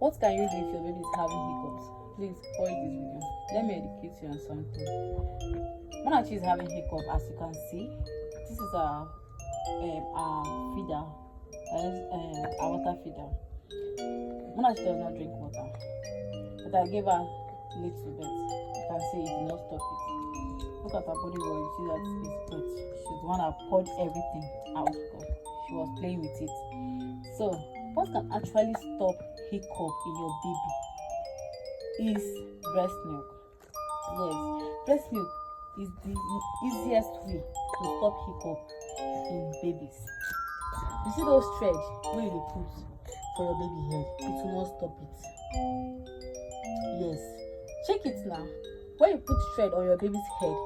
What can you do if your baby is having hiccups? Please watch this video. Let me educate you on something. Monachi is having hiccup, as you can see. This is our feeder, our water feeder. Monachi does not drink water, but I gave her little bit. You can see it did not stop it. Look at her body roll. You see that it's wet. She's the one that poured everything out because she was playing with it. So what can actually stop hiccup in your baby is breast milk. Yes, breast milk is the easiest way to stop hiccup in babies. You see those threads wey you dey put for your baby head, it will not stop it. Yes, check it now. When you put thread on your baby's head,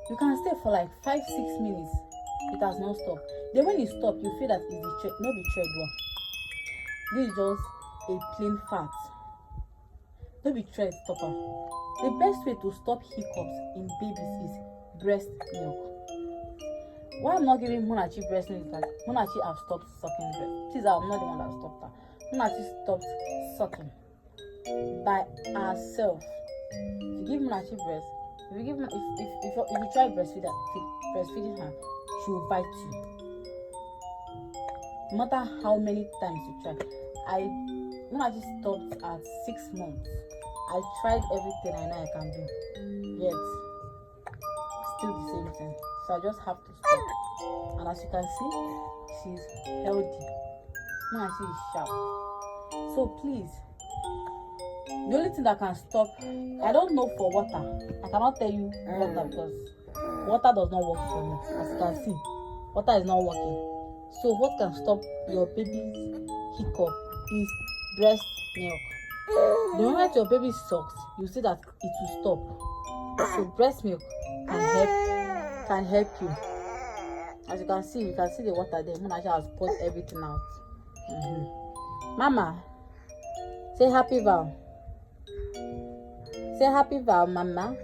you can stay for like 5-6 minutes. It has not stopped. Then when you stop, you feel that it's the thread, not the thread one. This is just a plain fat. Don't be thread stopper. The best way to stop hiccups in babies is breast milk. Why I'm not giving Monachi breast milk is that Monachi have stopped sucking breast. Please, I'm not the one that stopped her. Monachi stopped sucking by herself. If you give Monachi breast, if you try breastfeeding her, she will bite you. No matter how many times you try. Monachi stopped at 6 months. I tried everything I know I can do, yet still the same thing. So I just have to stop. And as you can see, she's healthy. Monachi is sharp. So please, the only thing that can stop, I don't know for water. I cannot tell you water because water does not work for me. As you can see, water is not working. So what can stop your baby's hiccup is breast milk. The moment your baby sucks, you see that it will stop. So breast milk can help you. As you can see the water there. Monachi has poured everything out. Mama, say happy vow. Say happy vow, mama.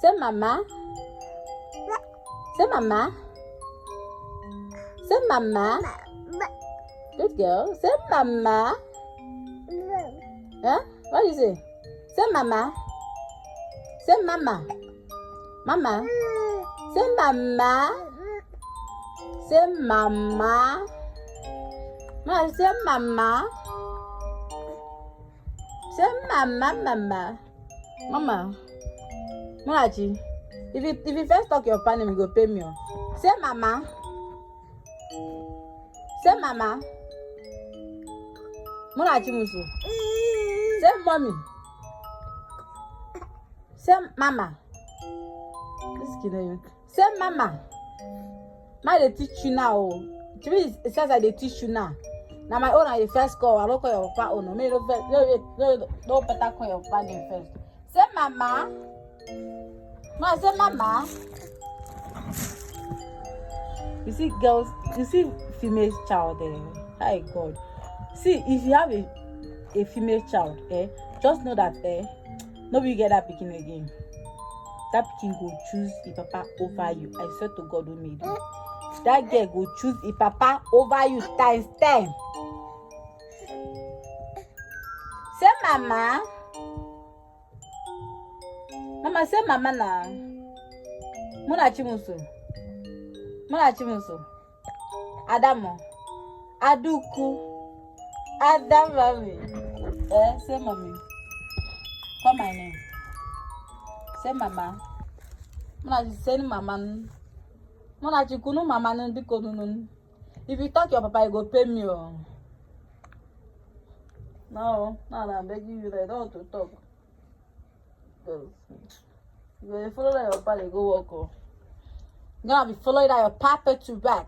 Say mama. Say mama. Say mama. Good girl. Say mama. Huh? What do you say? Say mama. Say mama. Mama. Say mama. Say mama. Mama, say mama. Say mama, mama. Mama. Monachi, if you first talk your partner, you go pay me. Say mama. Say mama. Monachi musu. Say mommy. Say mama. This kid, say mama. Ma dey teach you now. To me, it says I dey teach you now. Now my own, I first call. I don't call your papa own. Me no better call your papa name first. Say mama. No, say mama. You see, girls, you see female child there. Hi God. See, if you have a female child, just know that nobody get that pikin again. That pikin go choose the papa over you. I swear to God who made you. That girl go choose the papa over you times 10. Say mama. Mama, say mama now. Monachi musu. Monachi musu. Adamo. Aduku. Adam mommy. Say mommy. Call my name. Say mama. Monachi say mama. Monachi kunu mama nun biko nun. If you talk your papa, you go pay me. No, I'm begging you. I don't want to talk. You go follow that your papa, go walk. You're gonna be following that your papa to back.